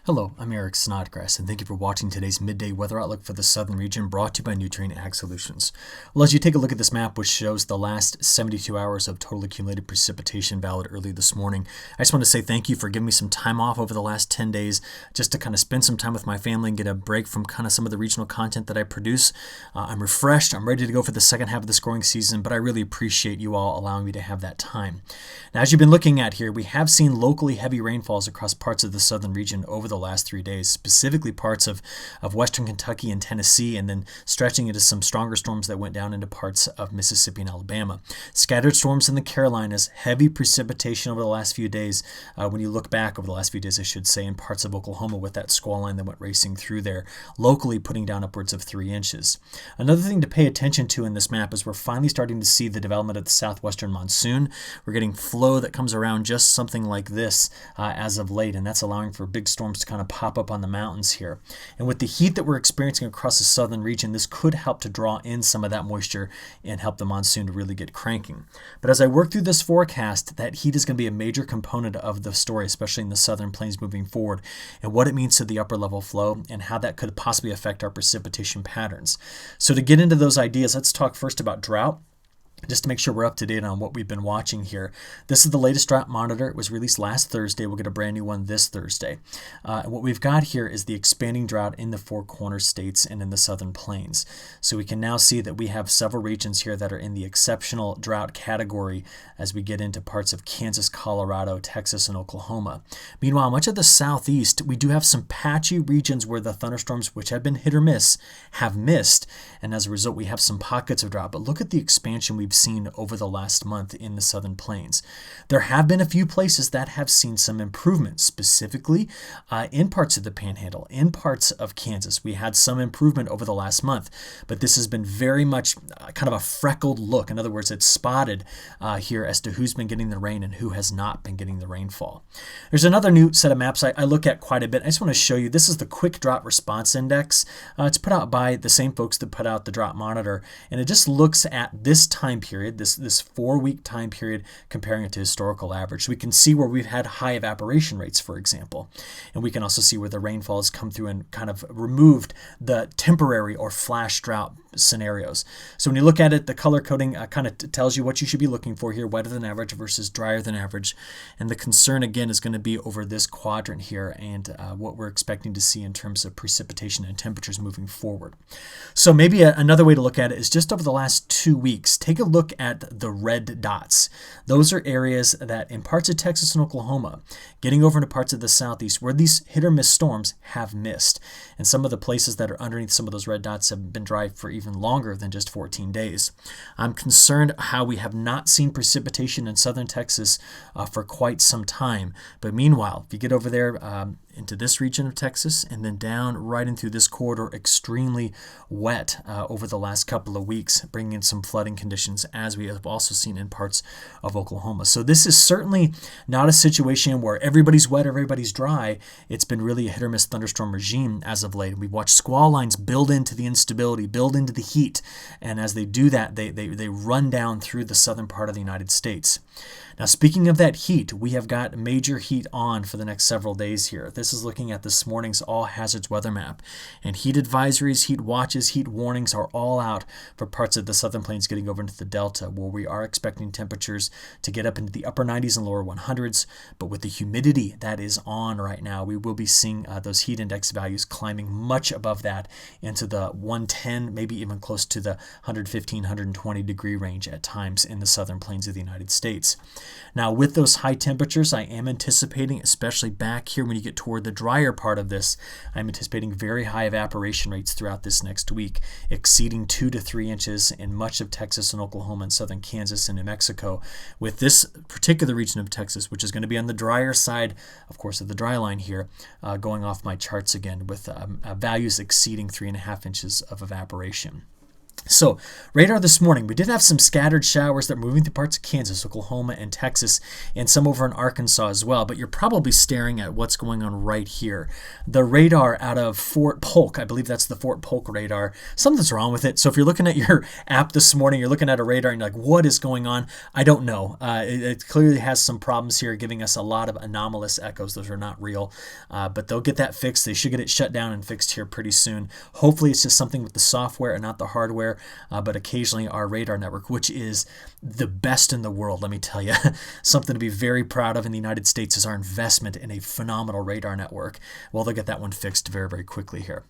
Hello, I'm Eric Snodgrass, and thank you for watching today's midday weather outlook for the southern region brought to you by Nutrien Ag Solutions. Well, as you take a look at this map, which shows the last 72 hours of total accumulated precipitation valid early this morning, I just want to say thank you for giving me some time off over the last 10 days just to kind of spend some time with my family and get a break from kind of some of the regional content that I produce. I'm refreshed, I'm ready to go for the second half of this growing season, but I really appreciate you all allowing me to have that time. Now, as you've been looking at here, we have seen locally heavy rainfalls across parts of the southern region over the last 3 days, specifically parts of western Kentucky and Tennessee, and then stretching into some stronger storms that went down into parts of Mississippi and Alabama. Scattered storms in the Carolinas, heavy precipitation over the last few days. When you look back over the last few days, I should say, in parts of Oklahoma with that squall line that went racing through there, locally putting down upwards of 3 inches. Another thing to pay attention to in this map is we're finally starting to see the development of the Southwestern Monsoon. We're getting flow that comes around just something like this as of late, and that's allowing for big storms to kind of pop up on the mountains here. And with the heat that we're experiencing across the southern region, this could help to draw in some of that moisture and help the monsoon to really get cranking. But as I work through this forecast, that heat is going to be a major component of the story, especially in the southern plains moving forward, and what it means to the upper level flow and how that could possibly affect our precipitation patterns. So to get into those ideas, let's talk first about drought, just to make sure we're up to date on what we've been watching here. This is the latest Drought Monitor. It was released last Thursday. We'll get a brand new one this Thursday. And what we've got here is the expanding drought in the Four Corners states and in the southern plains. So we can now see that we have several regions here that are in the exceptional drought category as we get into parts of Kansas, Colorado, Texas, and Oklahoma. Meanwhile, much of the southeast, we do have some patchy regions where the thunderstorms, which have been hit or miss, have missed. And as a result, we have some pockets of drought. But look at the expansion we've seen over the last month in the southern plains. There have been a few places that have seen some improvement, specifically in parts of the Panhandle, in parts of Kansas. We had some improvement over the last month, but this has been very much kind of a freckled look. In other words, it's spotted here as to who's been getting the rain and who has not been getting the rainfall. There's another new set of maps I look at quite a bit. I just want to show you, this is the Quick Drought Response Index. It's put out by the same folks that put out the Drought Monitor, and it just looks at this time period, this 4-week time period, comparing it to historical average. So we can see where we've had high evaporation rates, for example, and we can also see where the rainfall has come through and kind of removed the temporary or flash drought scenarios. So when you look at it, the color coding kind of tells you what you should be looking for here: wetter than average versus drier than average. And the concern again is going to be over this quadrant here and what we're expecting to see in terms of precipitation and temperatures moving forward. So maybe another way to look at it is just over the last 2 weeks, take a look at the red dots. Those are areas that in parts of Texas and Oklahoma, getting over into parts of the southeast where these hit or miss storms have missed. And some of the places that are underneath some of those red dots have been dry for even longer than just 14 days. I'm concerned how we have not seen precipitation in southern Texas for quite some time. But meanwhile, if you get over there into this region of Texas and then down right in through this corridor, extremely wet over the last couple of weeks, bringing in some flooding conditions, as we have also seen in parts of Oklahoma. So this is certainly not a situation where everybody's wet or everybody's dry. It's been really a hit or miss thunderstorm regime as of late. We've watched squall lines build into the instability, build into the heat, and as they do that, they run down through the southern part of the United States. Now, speaking of that heat, we have got major heat on for the next several days here. This is looking at this morning's all hazards weather map. And heat advisories, heat watches, heat warnings are all out for parts of the southern plains getting over into the delta, where we are expecting temperatures to get up into the upper 90s and lower 100s. But with the humidity that is on right now, we will be seeing those heat index values climbing much above that into the 110, maybe even close to the 115, 120 degree range at times in the southern plains of the United States. Now, with those high temperatures, I am anticipating, especially back here when you get toward the drier part of this, I'm anticipating very high evaporation rates throughout this next week, exceeding 2 to 3 inches in much of Texas and Oklahoma and southern Kansas and New Mexico, with this particular region of Texas, which is going to be on the drier side, of course, of the dry line here, going off my charts again with values exceeding 3.5 inches of evaporation. So radar this morning, we did have some scattered showers that were moving through parts of Kansas, Oklahoma, and Texas, and some over in Arkansas as well. But you're probably staring at what's going on right here. The radar out of Fort Polk, I believe that's the Fort Polk radar. Something's wrong with it. So if you're looking at your app this morning, you're looking at a radar and you're like, what is going on? I don't know. It clearly has some problems here, giving us a lot of anomalous echoes. Those are not real, but they'll get that fixed. They should get it shut down and fixed here pretty soon. Hopefully it's just something with the software and not the hardware. But occasionally our radar network, which is the best in the world, let me tell you, something to be very proud of in the United States is our investment in a phenomenal radar network. Well, they'll get that one fixed very, very quickly here.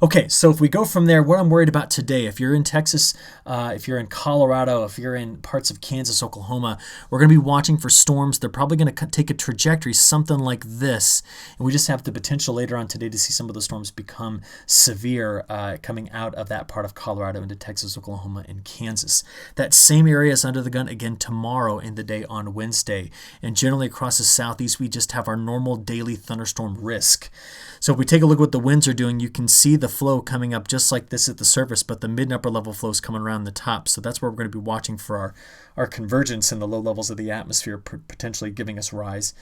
Okay, so if we go from there, what I'm worried about today, if you're in Texas, if you're in Colorado, if you're in parts of Kansas, Oklahoma, we're going to be watching for storms. They're probably going to take a trajectory, something like this. And we just have the potential later on today to see some of the storms become severe coming out of that part of Colorado into Texas, Oklahoma, and Kansas. That same area is under the gun again tomorrow in the day on Wednesday. And generally across the southeast, we just have our normal daily thunderstorm risk. So if we take a look at what the winds are doing, you can see the flow coming up just like this at the surface, but the mid and upper level flow is coming around the top. So that's where we're going to be watching for our convergence in the low levels of the atmosphere, potentially giving us rise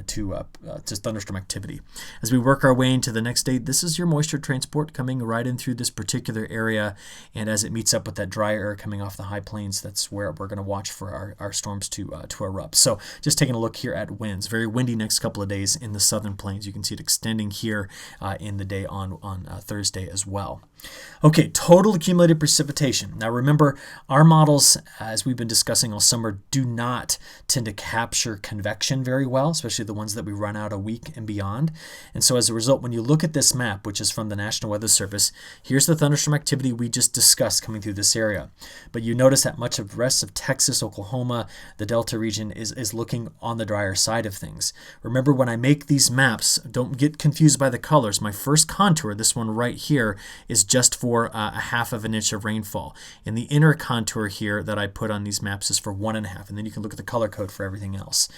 to thunderstorm activity. As we work our way into the next day, this is your moisture transport coming right in through this particular area. And as it meets up with that dry air coming off the high plains, that's where we're going to watch for our storms to erupt. So just taking a look here at winds. Very windy next couple of days in the southern plains. You can see it extending here in the day on Thursday as well. Okay, total accumulated precipitation. Now remember, our models, as we've been discussing all summer, do not tend to capture convection very well, especially the ones that we run out a week and beyond. And so as a result, when you look at this map, which is from the National Weather Service, here's the thunderstorm activity we just discussed coming through this area. But you notice that much of the rest of Texas, Oklahoma, the Delta region is looking on the drier side of things. Remember, when I make these maps, don't get confused by the colors. My first contour, this one right here, is just for a half of an inch of rainfall. And the inner contour here that I put on these maps is for 1.5. And then you can look at the color code for everything else.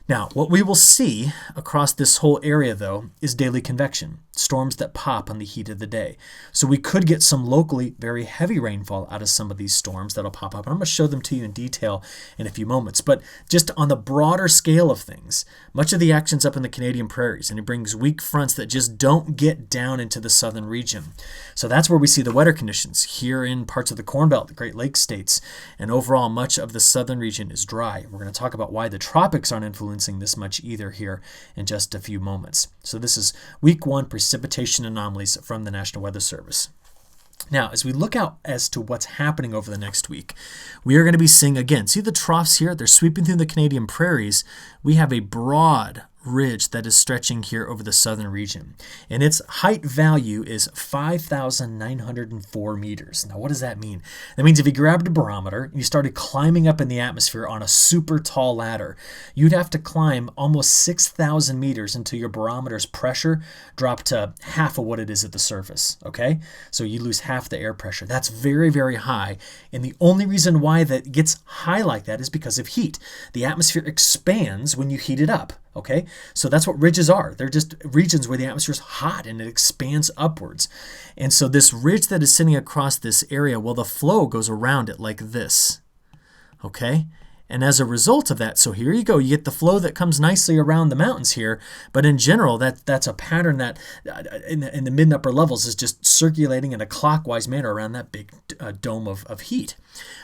Now, what we will see across this whole area, though, is daily convection, storms that pop on the heat of the day. So we could get some locally very heavy rainfall out of some of these storms that'll pop up. And I'm going to show them to you in detail in a few moments. But just on the broader scale of things, much of the action's up in the Canadian prairies, and it brings weak fronts that just don't get down into the southern region. So that's where we see the wetter conditions here in parts of the Corn Belt, the Great Lakes states, and overall much of the southern region is dry. We're going to talk about why the tropics aren't influencing this much either here in just a few moments. So this is week 1 precipitation anomalies from the National Weather Service. Now, as we look out as to what's happening over the next week, we are going to be seeing, again, see the troughs here? They're sweeping through the Canadian prairies. We have a broad ridge that is stretching here over the southern region. And its height value is 5,904 meters. Now, what does that mean? That means if you grabbed a barometer and you started climbing up in the atmosphere on a super tall ladder, you'd have to climb almost 6,000 meters until your barometer's pressure dropped to half of what it is at the surface, okay? So you lose half the air pressure. That's very, very high. And the only reason why that gets high like that is because of heat. The atmosphere expands when you heat it up. Okay, so that's what ridges are. They're just regions where the atmosphere is hot and it expands upwards. And so this ridge that is sitting across this area, well, the flow goes around it like this. Okay, and as a result of that, so here you go, you get the flow that comes nicely around the mountains here, but in general, that's a pattern that in the mid and upper levels is just circulating in a clockwise manner around that big dome of heat.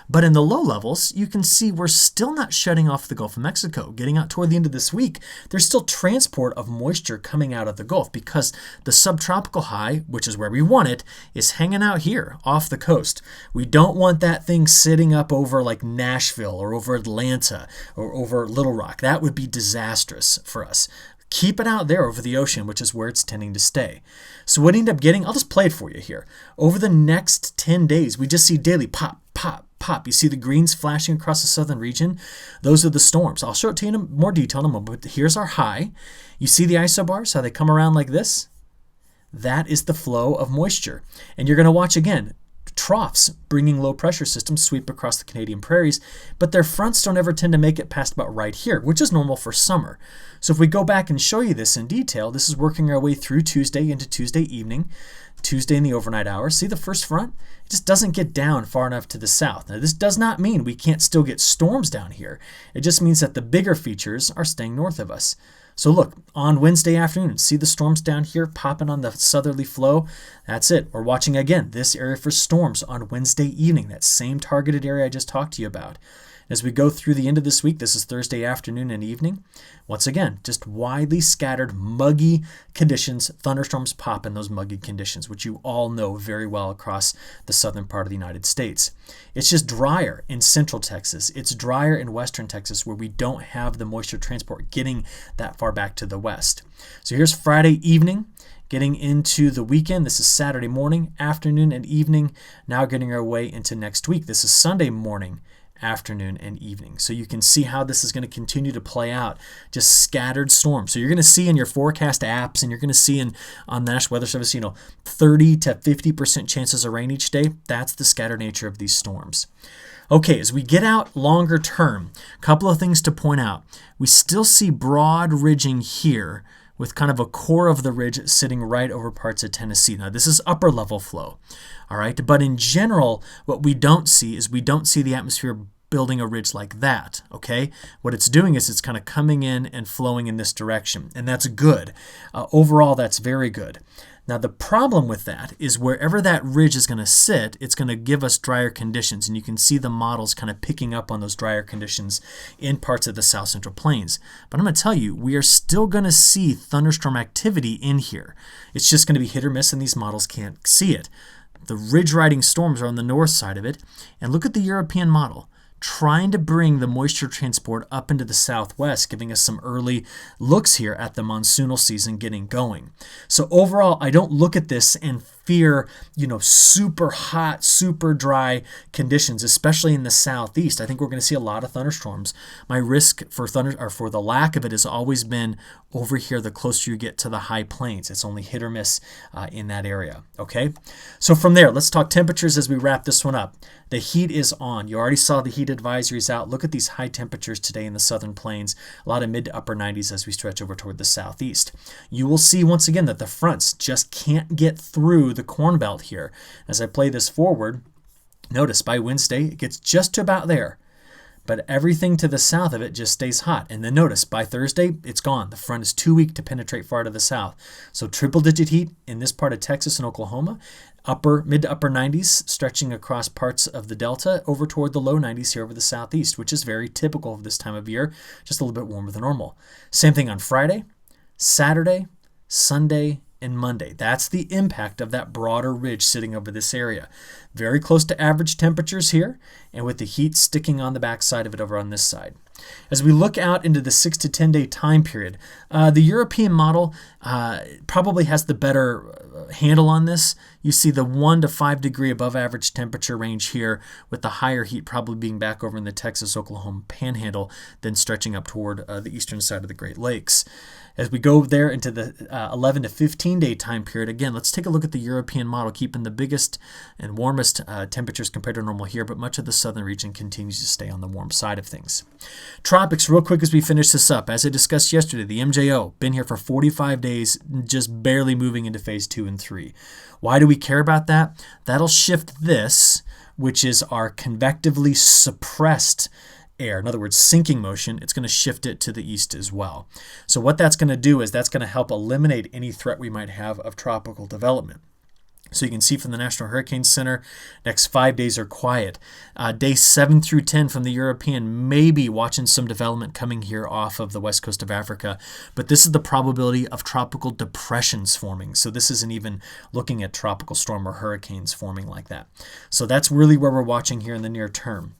But in the low levels, you can see we're still not shutting off the Gulf of Mexico. Getting out toward the end of this week, there's still transport of moisture coming out of the Gulf because the subtropical high, which is where we want it, is hanging out here off the coast. We don't want that thing sitting up over like Nashville or over Atlanta or over Little Rock. That would be disastrous for us. Keep it out there over the ocean, which is where it's tending to stay. So what we end up getting, I'll just play it for you here. Over the next 10 days, we just see daily pop, pop, pop. You see the greens flashing across the southern region? Those are the storms. I'll show it to you in more detail in a moment, but here's our high. You see the isobars, how they come around like this? That is the flow of moisture. And you're going to watch again. troughs, bringing low pressure systems sweep across the Canadian prairies, but their fronts don't ever tend to make it past about right here, which is normal for summer. So if we go back and show you this in detail, this is working our way through Tuesday into Tuesday evening, Tuesday in the overnight hours. See the first front? It just doesn't get down far enough to the south. Now this does not mean we can't still get storms down here. It just means that the bigger features are staying north of us. So look, on Wednesday afternoon, see the storms down here popping on the southerly flow? That's it. We're watching again this area for storms on Wednesday evening, that same targeted area I just talked to you about. As we go through the end of this week, this is Thursday afternoon and evening. Once again, just widely scattered, muggy conditions. Thunderstorms pop in those muggy conditions, which you all know very well across the southern part of the United States. It's just drier in central Texas. It's drier in western Texas, where we don't have the moisture transport getting that far back to the west. So here's Friday evening. Getting into the weekend, this is Saturday morning, afternoon, and evening. Now getting our way into next week. This is Sunday morning, afternoon, and evening. So you can see how this is going to continue to play out. Just scattered storms. So you're going to see in your forecast apps, and you're going to see on the National Weather Service, 30 to 50% chances of rain each day. That's the scattered nature of these storms. Okay, as we get out longer term, a couple of things to point out. We still see broad ridging here, with kind of a core of the ridge sitting right over parts of Tennessee. Now, this is upper level flow, all right? But in general, what we don't see is we don't see the atmosphere building a ridge like that, okay? What it's doing is it's kind of coming in and flowing in this direction, and that's good. Overall, that's very good. Now, the problem with that is wherever that ridge is going to sit, it's going to give us drier conditions, and you can see the models kind of picking up on those drier conditions in parts of the South Central Plains. But I'm going to tell you, we are still going to see thunderstorm activity in here. It's just going to be hit or miss, and these models can't see it. The ridge-riding storms are on the north side of it, and look at the European model, trying to bring the moisture transport up into the southwest, giving us some early looks here at the monsoonal season getting going. So overall, I don't look at this and fear, super hot, super dry conditions, especially in the southeast. I think we're going to see a lot of thunderstorms. My risk for for the lack of it has always been over here the closer you get to the high plains. It's only hit or miss in that area. Okay, so from there, let's talk temperatures as we wrap this one up. The heat is on. You already saw the heat advisories out. Look at these high temperatures today in the southern plains. A lot of mid to upper 90s as we stretch over toward the southeast. You will see once again that the fronts just can't get through the Corn Belt here. As I play this forward, notice by Wednesday it gets just to about there, but everything to the south of it just stays hot. And then notice by Thursday it's gone. The front is too weak to penetrate far to the south. So triple digit heat in this part of Texas and Oklahoma, mid to upper 90s stretching across parts of the Delta over toward the low 90s here over the southeast, which is very typical of this time of year, just a little bit warmer than normal. Same thing on Friday, Saturday, Sunday, and Monday. That's the impact of that broader ridge sitting over this area. Very close to average temperatures here, and with the heat sticking on the backside of it over on this side. As we look out into the 6 to 10 day time period, the European model probably has the better handle on this. You see the 1 to 5 degree above average temperature range here, with the higher heat probably being back over in the Texas-Oklahoma panhandle than stretching up toward the eastern side of the Great Lakes. As we go there into the 11 to 15 day time period, again, let's take a look at the European model, keeping the biggest and warmest temperatures compared to normal here, but much of the southern region continues to stay on the warm side of things. Tropics, real quick as we finish this up. As I discussed yesterday, the MJO, been here for 45 days, just barely moving into phase 2 and 3. Why do we care about that? That'll shift this, which is our convectively suppressed air, in other words, sinking motion. It's going to shift it to the east as well. So what that's going to do is that's going to help eliminate any threat we might have of tropical development. So you can see from the National Hurricane Center, next 5 days are quiet. Days 7 through 10 from the European, maybe watching some development coming here off of the west coast of Africa. But this is the probability of tropical depressions forming. So this isn't even looking at tropical storm or hurricanes forming like that. So that's really where we're watching here in the near term.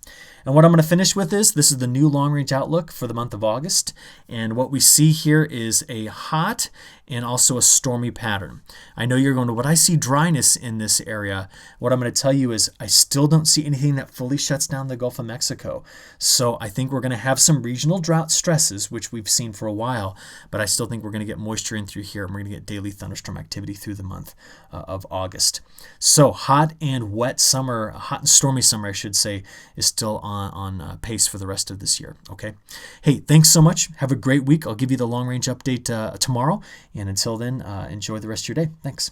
And what I'm going to finish with is, this is the new long-range outlook for the month of August. And what we see here is a hot and also a stormy pattern. I know you're going to, but I see dryness in this area. What I'm going to tell you is I still don't see anything that fully shuts down the Gulf of Mexico. So I think we're going to have some regional drought stresses, which we've seen for a while, but I still think we're going to get moisture in through here, and we're going to get daily thunderstorm activity through the month of August. So hot and wet summer, hot and stormy summer, I should say, is still on pace for the rest of this year. Okay. Hey, thanks so much. Have a great week. I'll give you the long range update tomorrow. And until then, enjoy the rest of your day. Thanks.